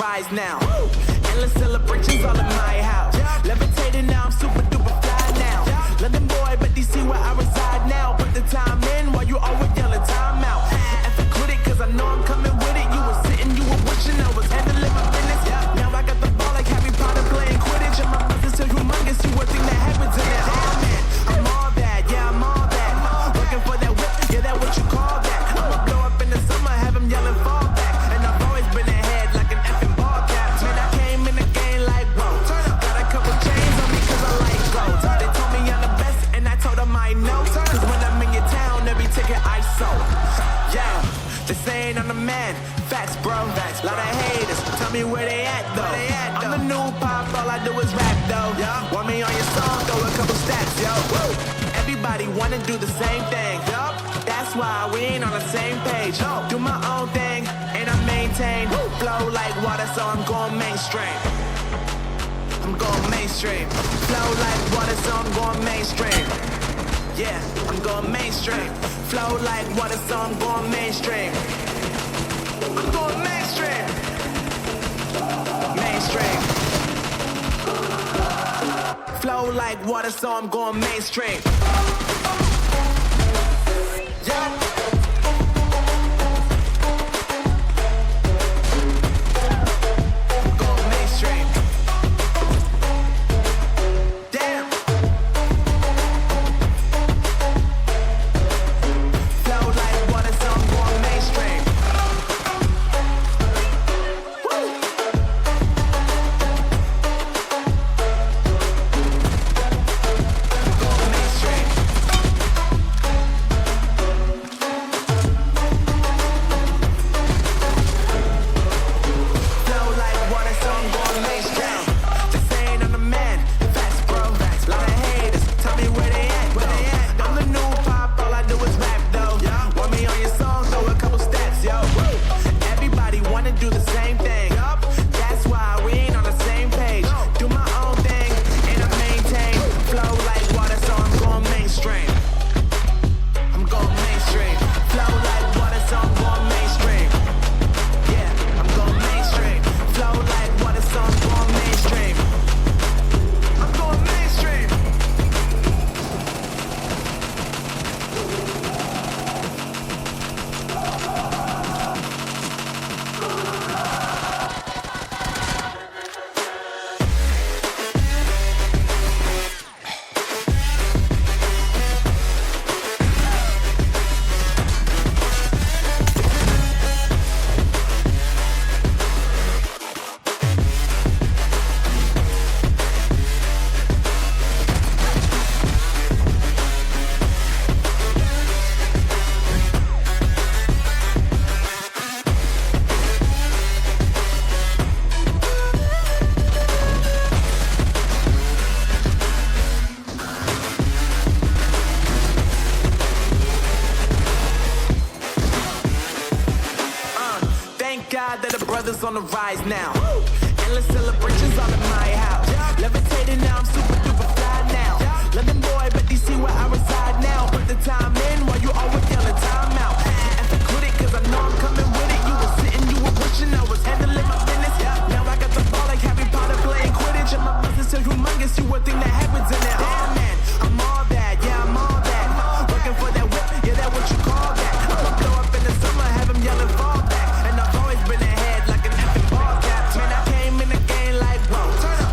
rise now. Endless celebrations all in my house. Levitating now, I'm super duper fly now. London boy, but DC where I reside now. Put the time in while you always yelling time out. And quit it, cause I know I'm coming with it. You were sitting, you were wishing I was handling my business. Now I got the ball like Harry Potter playing Quidditch. And my business so humongous, you would think that happens in it. Oh man, I'm all that, yeah, I'm all that. Looking for that whip, yeah, that what you call that. I'ma blow up in the summer, have him yelling fall back. And I've always been ahead like an effing ball cap. Man, I came in the game like, whoa. Got a couple chains on me cause I like gold. They told me I'm the best and I told them I know. Cause when I'm in your town, every ticket I sold. Yeah, they saying I'm the man. Facts, bro. Lot of haters, tell me where they at though. I'm the new pop, all I do is rap though. Want me on your song, throw a couple stacks, yo. Everybody wanna do the same thing. That's why we ain't on the same page. Do my own thing, and I maintain. Flow like water, so I'm going mainstream. I'm going mainstream. Flow like water, so I'm going mainstream. Yeah, I'm going mainstream. Flow like water, so I'm going mainstream. I'm going mainstream. Mainstream. Flow like water, so I'm going mainstream. Yeah. On the rise now. Endless celebration.